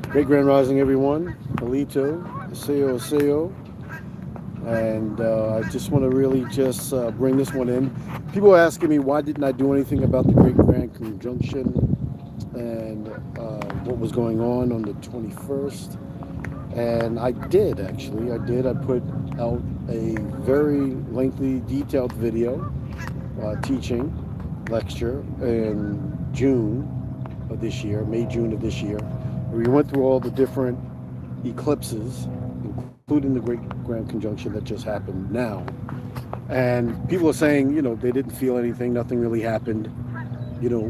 Great Grand Rising, everyone. Alito, Aseo, and I just want to really just bring this one in. People are asking me why didn't I do anything about the Great Grand Conjunction and what was going on the 21st. And I did actually. I did. I put out a very lengthy, detailed video teaching lecture in June of this year, May, June of this year. We went through all the different eclipses, including the Great Grand Conjunction that just happened now. And people are saying, they didn't feel anything, nothing really happened.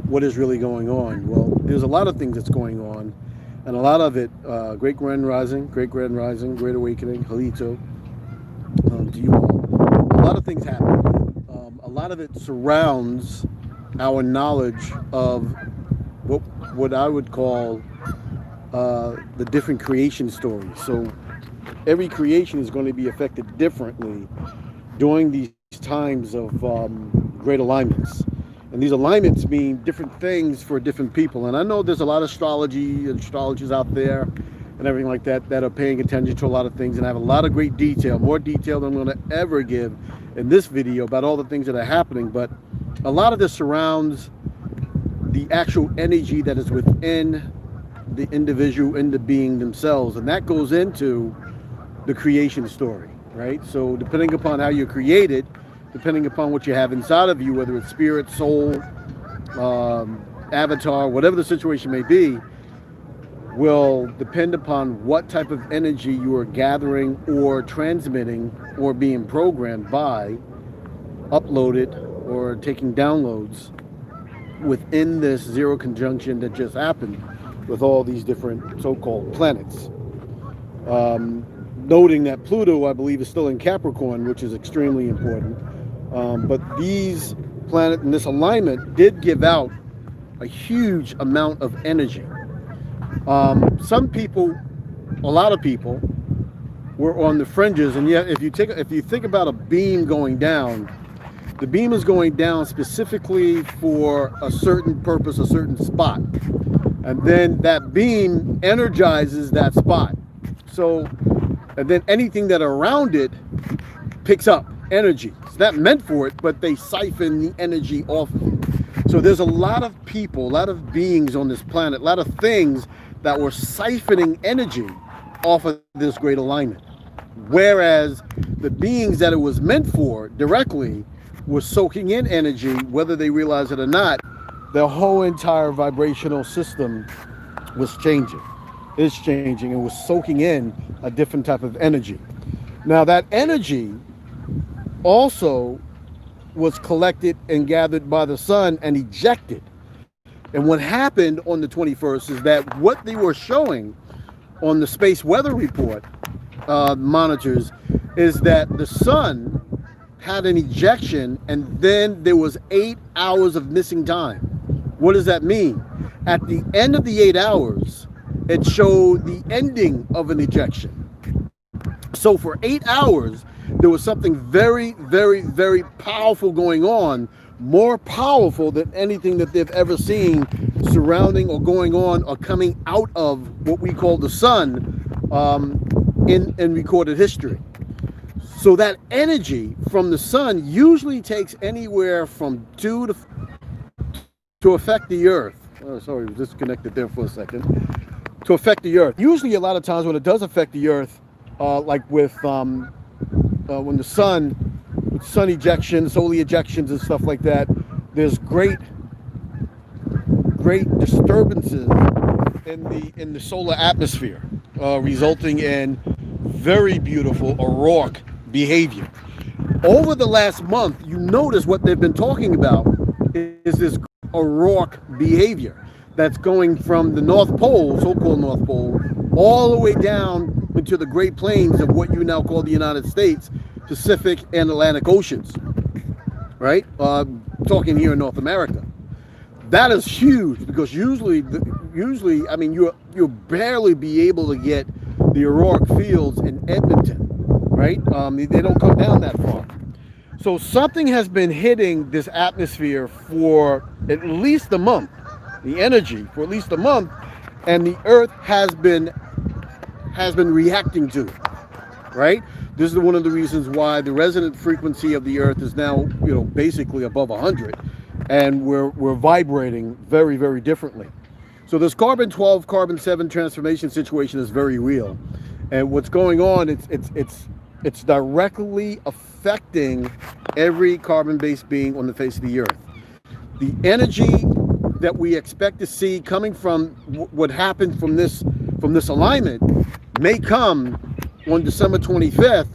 What is really going on? Well, there's a lot of things that's going on, and a lot of it, Great Grand Rising, Great Awakening, Halito, to you all. A lot of things happen. A lot of it surrounds our knowledge of what I would call the different creation stories. So every creation is going to be affected differently during these times of great alignments. And these alignments mean different things for different people. And I know there's a lot of astrologers out there and everything like that are paying attention to a lot of things and have a lot of great detail, more detail than I'm going to ever give in this video about all the things that are happening. But a lot of this surrounds the actual energy that is within the individual, in the being themselves, and that goes into the creation story, right? So depending upon how you're created, depending upon what you have inside of you, whether it's spirit, soul, avatar, whatever the situation may be, will depend upon what type of energy you are gathering or transmitting or being programmed by, uploaded, or taking downloads within this zero conjunction that just happened with all these different so-called planets. Noting that Pluto, I believe, is still in Capricorn, which is extremely important. But these planets in this alignment did give out a huge amount of energy. Some people, a lot of people, were on the fringes, and yet if you think about a beam going down, the beam is going down specifically for a certain purpose, a certain spot. And then that beam energizes that spot. So, and then anything that around it picks up energy. It's not meant for it, but they siphon the energy off of it. So there's a lot of people, a lot of beings on this planet, a lot of things that were siphoning energy off of this great alignment. Whereas the beings that it was meant for directly was soaking in energy, whether they realize it or not. The whole entire vibrational system was changing, is changing, and was soaking in a different type of energy. Now that energy also was collected and gathered by the sun and ejected. And what happened on the 21st is that what they were showing on the space weather report monitors is that the sun had an ejection and then there was 8 hours of missing time. What does that mean? At the end of the 8 hours, it showed the ending of an ejection. So for 8 hours, there was something very, very, very powerful going on, more powerful than anything that they've ever seen surrounding or going on or coming out of what we call the sun in recorded history. So that energy from the sun usually takes anywhere from 2 to affect the earth. Oh, sorry, was disconnected there for a second. To affect the earth. Usually a lot of times when it does affect the earth, like with when the sun, with sun ejections, solar ejections and stuff like that, there's great disturbances in the solar atmosphere, resulting in very beautiful auroric behavior. Over the last month, you notice what they've been talking about is this auroric behavior that's going from the North Pole, so-called North Pole, all the way down into the Great Plains of what you now call the United States, Pacific and Atlantic Oceans, right? Talking here in North America. That is huge because usually, I mean, you'll barely be able to get the auroric fields in Edmonton, right? They don't come down that far. So something has been hitting this atmosphere for at least a month, the energy for at least a month, and the Earth has been reacting to it, right? This is one of the reasons why the resonant frequency of the Earth is now, basically above 100, and we're vibrating very, very differently. So this carbon 12, carbon 7 transformation situation is very real, and what's going on? It's directly affecting every carbon-based being on the face of the Earth. The energy that we expect to see coming from what happened from this alignment may come on December 25th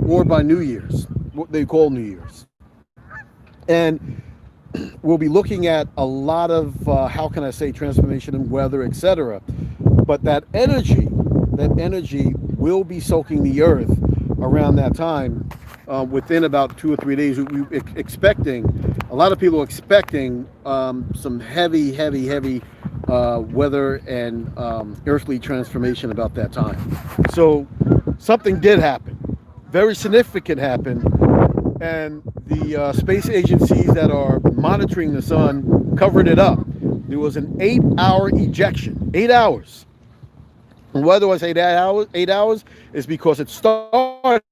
or by New Year's, what they call New Year's. And we'll be looking at a lot of, how can I say, transformation in weather, etc. But that energy will be soaking the Earth around that time, within about 2 or 3 days. We're expecting, a lot of people are expecting some heavy weather and earthly transformation about that time. So something did happen, very significant happened, and the space agencies that are monitoring the sun covered it up. There was an 8-hour ejection, 8 hours. And why do I say 8 hours is because it started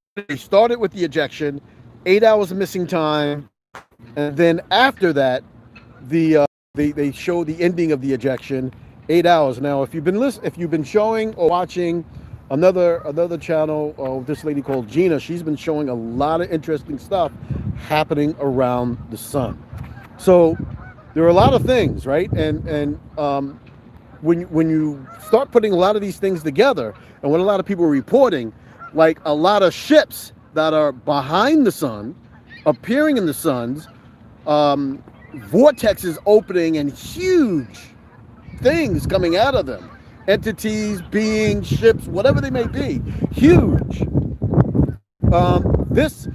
with the ejection, 8 hours of missing time, and then after that, they show the ending of the ejection, 8 hours. Now, if you've been showing or watching another channel, this lady called Gina, she's been showing a lot of interesting stuff happening around the sun. So there are a lot of things, right? And when you start putting a lot of these things together, and what a lot of people are reporting, like a lot of ships that are behind the sun, appearing in the sun's vortexes opening, and huge things coming out of them. Entities, beings, ships, whatever they may be, huge. This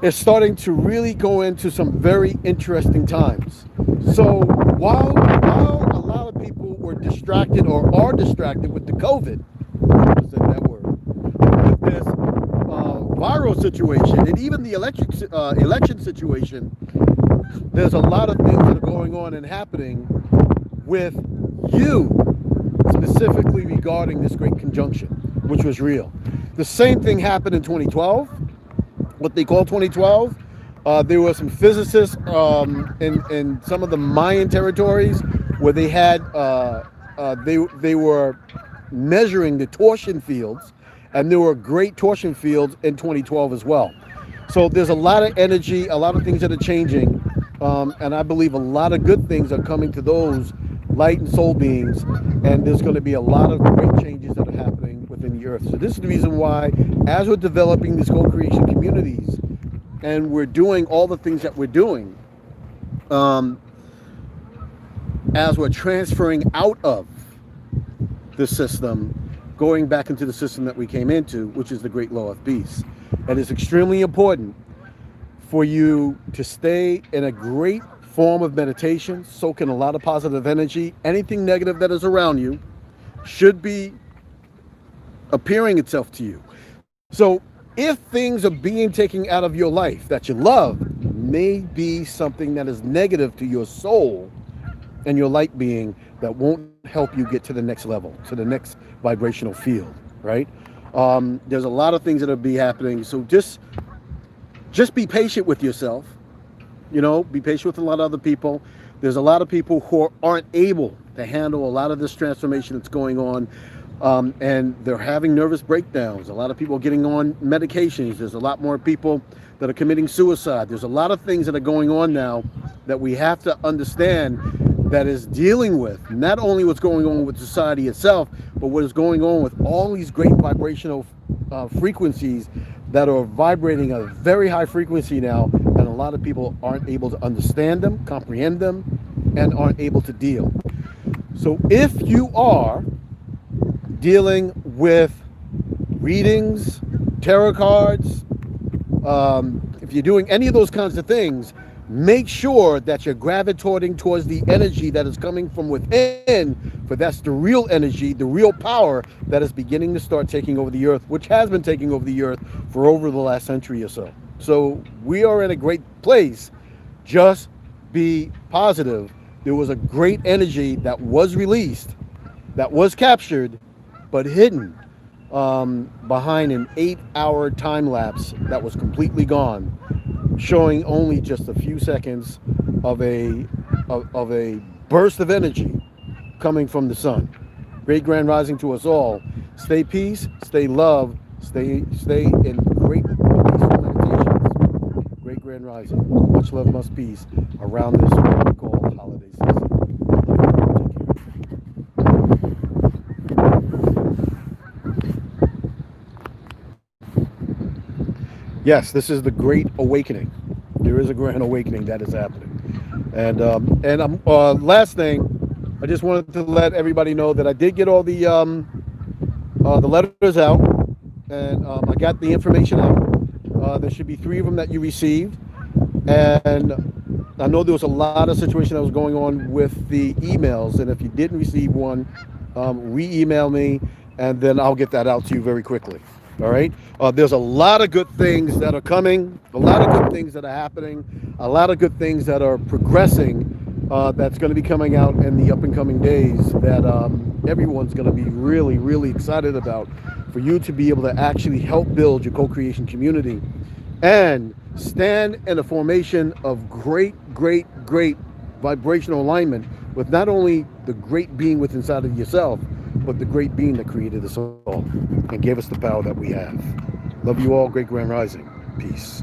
is starting to really go into some very interesting times. So while a lot of people were distracted or are distracted with the COVID, that word, with this viral situation, and even the election situation, there's a lot of things that are going on and happening with you, specifically regarding this great conjunction, which was real. The same thing happened in 2012, what they call 2012. There were some physicists in some of the Mayan territories where they had they were measuring the torsion fields, and there were great torsion fields in 2012 as well. So there's a lot of energy, a lot of things that are changing, and I believe a lot of good things are coming to those light and soul beings, and there's going to be a lot of great changes that are happening within the Earth. So this is the reason why, as we're developing these co-creation communities, and we're doing all the things that we're doing, as we're transferring out of the system, going back into the system that we came into, which is the Great Law of Peace. And it's extremely important for you to stay in a great form of meditation, soak in a lot of positive energy. Anything negative that is around you should be appearing itself to you. So if things are being taken out of your life that you love, may be something that is negative to your soul and your light being, that won't help you get to the next level, to the next vibrational field, right? There's a lot of things that will be happening. So just be patient with yourself. Be patient with a lot of other people. There's a lot of people who aren't able to handle a lot of this transformation that's going on, and they're having nervous breakdowns. A lot of people are getting on medications. There's a lot more people that are committing suicide. There's a lot of things that are going on now that we have to understand, that is dealing with not only what's going on with society itself, but what is going on with all these great vibrational frequencies that are vibrating at a very high frequency now, and a lot of people aren't able to understand them, comprehend them, and aren't able to deal. So if you are dealing with readings, tarot cards, if you're doing any of those kinds of things, make sure that you're gravitating towards the energy that is coming from within, for that's the real energy, the real power that is beginning to start taking over the Earth, which has been taking over the Earth for over the last century or so. So we are in a great place. Just be positive. There was a great energy that was released that was captured but hidden behind an 8-hour time lapse that was completely gone, showing only just a few seconds of a burst of energy coming from the sun. Great grand rising to us all. Stay peace, stay love, stay in great peaceful meditations. Great grand rising. Much love, much peace around this what we call holiday season. Yes, this is the great awakening. There is a grand awakening that is happening. Last thing, I just wanted to let everybody know that I did get all the letters out, and I got the information out. There should be 3 of them that you received, and I know there was a lot of situation that was going on with the emails, and if you didn't receive one, re-email me, and then I'll get that out to you very quickly. All right. There's a lot of good things that are coming, a lot of good things that are happening, a lot of good things that are progressing. That's going to be coming out in the up and coming days that everyone's going to be really, really excited about, for you to be able to actually help build your co-creation community and stand in a formation of great, great, great vibrational alignment with not only the great being within inside of yourself, but the great being that created us all and gave us the power that we have. Love you all. Great grand rising. Peace.